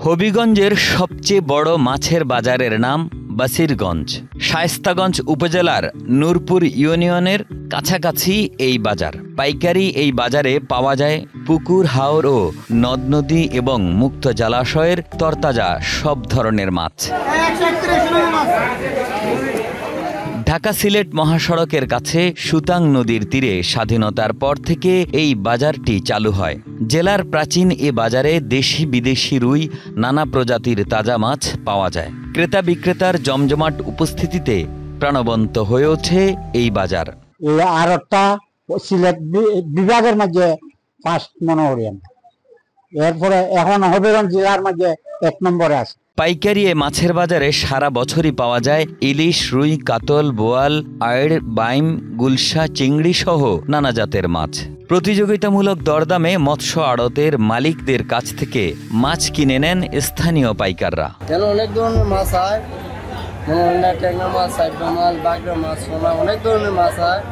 হবিগঞ্জের সবচেয়ে বড় মাছের বাজারের নাম বাসিরগঞ্জ। শায়েস্তাগঞ্জ উপজেলার নূরপুর ইউনিয়নের কাছাকাছি এই বাজার। পাইকারি এই বাজারে পাওয়া যায় পুকুর, হাওর ও নদ নদী এবং মুক্ত জলাশয়ের তরতাজা সব ধরনের মাছ। ঢাকা সিলেট মহাসড়কের কাছে সুতাং নদীর তীরে স্বাধীনতার পর থেকে এই বাজারটি চালু হয়। জেলার প্রাচীন এ বাজারে দেশি বিদেশি রুই, নানা প্রজাতির তাজা মাছ পাওয়া যায়। ক্রেতা বিক্রেতার জমজমাট উপস্থিতিতে প্রাণবন্ত হয়ে ওঠে এই বাজার। আর একটা সিলেট বিভাগের মাঝে ফার্স্ট মনে করি, এরপরে এখন হবিগঞ্জ জেলার মাঝে 1 নম্বরে আছে। পাইকারি এ মাছের বাজারে সারা বছরই পাওয়া যায় ইলিশ, রুই, কাতল, বোয়াল, আইড়, বাইম, গুলশা, চিংড়ি সহ নানা জাতের মাছ। প্রতিযোগিতামূলক দরদামে মৎস্য আড়তের মালিকদের কাছ থেকে মাছ কিনে নেন স্থানীয় পাইকাররা। অনেক ধরনের মাছ হয়, ট্যাংরা মাছ, সাইডা মাছ, বাগড়া মাছ, সোনা, অনেক ধরনের মাছ হয়।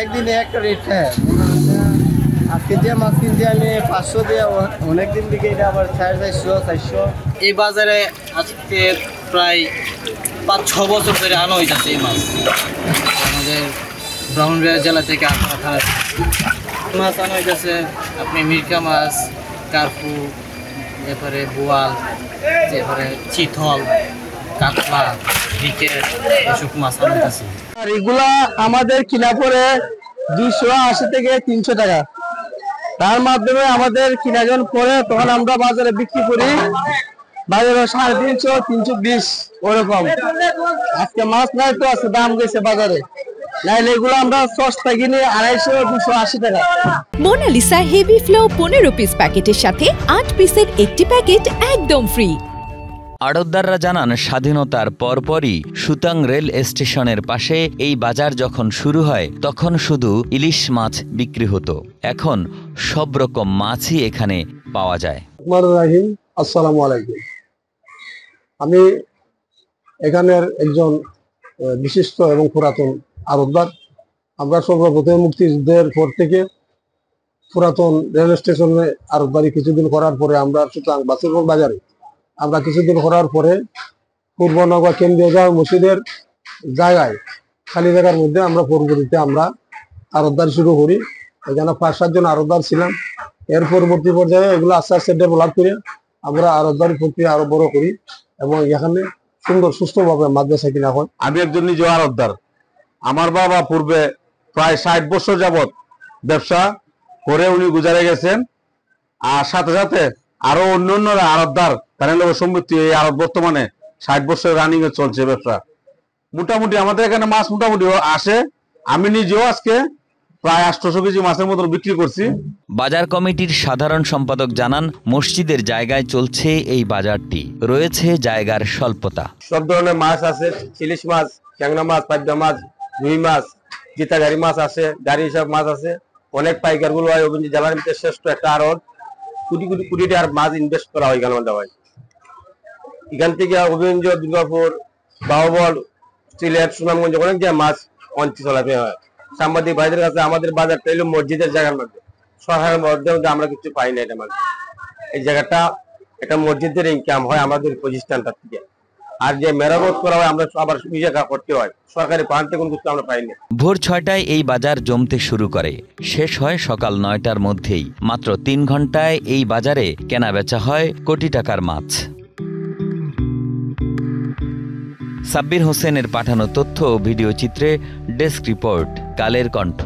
একদিনে একটা রেট হয়। আজকে যে মাছ কিনছি আমি 500 দিয়ে, অনেকদিন থেকে এটা আবার 450-400। এই বাজারে আজকে প্রায় 5-6 বছর ধরে আনা হইতেছে এই মাছ। আমাদের ব্রাহ্মণবাড়িয়া জেলা থেকে মাছ আনা হইতেছে। আপনি মিরকা মাছ, কার্পু, এরপরে বোয়াল, এরপরে চিতল, কাতলা, ক্রিকেট, এসব মাছ আনা হইতেছে। আর এগুলা আমাদের কিনা পড়ে 280 থেকে 300 টাকা। তার মাধ্যমে আমাদের কিনাজন পরে তখন আমরা বাজারে বিক্রি করি বাজারে 350, 320 ওরকম। আজকে মাছ নাই তো আছে, দাম গেছে বাজারে, নাইলে এগুলো আমরা সস্তা কিনি 250-280 টাকা। মোনালিসা হেভি ফ্লো 15 পিস প্যাকেটের সাথে 8 পিসের একটি প্যাকেট একদম ফ্রি। আড়তদাররা জানান, স্বাধীনতার পরপরই সুতাং রেল স্টেশনের পাশে এই বাজার যখন শুরু হয় তখন শুধু ইলিশ মাছ বিক্রি হতো। এখন সব রকম মাছই এখানে পাওয়া যায়। আসসালামু আলাইকুম। আমি এখানের একজন বিশিষ্ট এবং পুরাতন আড়তদার। আমরা সর্বপ্রথম মুক্তিযুদ্ধের পর থেকে পুরাতন রেল স্টেশনে আড়তদারি কিছুদিন করার পরে আমরা সুতাং বাসিরগঞ্জ বাজারে আমরা কিছুদিন করার পরে পূর্বনগর কেন্দ্রীয় জামে মসজিদের জায়গায় খালি জায়গার মধ্যে আমরা পরবর্তীতে আমরা আড়তদারি শুরু করি। এখানে 5-7 জন আড়তদার ছিলাম। এর পরবর্তী পর্যায়ে এগুলো আস্তে আস্তে ডেভেলপ করে আমরা আড়তদারি প্রক্রিয়া আরো বড় করি এবং এখানে সুন্দর সুস্থভাবে মাদ্রাসা কিনা হয়। আমি একজন নিজ আড়তদার। আমার বাবা পূর্বে প্রায় 60 বছর যাবৎ ব্যবসা করে উনি গুজারে গেছেন। আর সাথে সাথে আরো অন্যান্যরা আড়তদার তাদের সম্পত্তি এই আড়ত বর্তমানে 60 বছর রানিং এ চলছে ব্যবসা। মোটামুটি আমাদের এখানে মাছ মোটামুটি আসে। আমি নিজেও আজকে প্রায় 800 কেজি মাছের মতো বিক্রি করছি। বাজার কমিটির সাধারণ সম্পাদক জানান, মসজিদের জায়গায় চলছে এই বাজারটি, রয়েছে জায়গার স্বল্পতা। সব ধরনের মাছ আছে, ইলিশ মাছ, ট্যাংরা মাছ, পাবদা মাছ, রুই মাছ, জিতাগাড়ি মাছ আছে, গাড়ি হিসাব মাছ আছে। অনেক পাইকার গুলো হয়। জেলার মধ্যে শ্রেষ্ঠ একটা আড়ত। কোটি টাকার মাছ ইনভেস্ট করা হয় এখানে ভাই। এখান থেকে হবিগঞ্জ, দুর্গাপুর, বাহুবল, সিলেট, সুনামগঞ্জ অনেক জায়গায় মাছ অঞ্চল চলাফে হয়। সাংবাদিক ভাইদের কাছে আমাদের বাজারটা এলো মসজিদের জায়গার মধ্যে, সরকারের মধ্যে আমরা কিছু পাই না। এটা মানে এই জায়গাটা একটা মসজিদের ইনকাম হয় আমাদের প্রতিষ্ঠানটার থেকে। আর যে মেরামত করা হয় আমরা আবার নিজে করতে হয়, সরকারি পান থেকে কোনো কিছু আমরা পাই না। ভোর 6টায় এই বাজার জমতে শুরু করে, শেষ হয় সকাল 9টার মধ্যেই। মাত্র 3 ঘন্টায় এই বাজারে কেনা বেচা হয় কোটি টাকার মাছ। সাব্বির হোসেনের পাঠানো তথ্য ও ভিডিও চিত্রে ডেস্ক রিপোর্ট, কালের কণ্ঠ।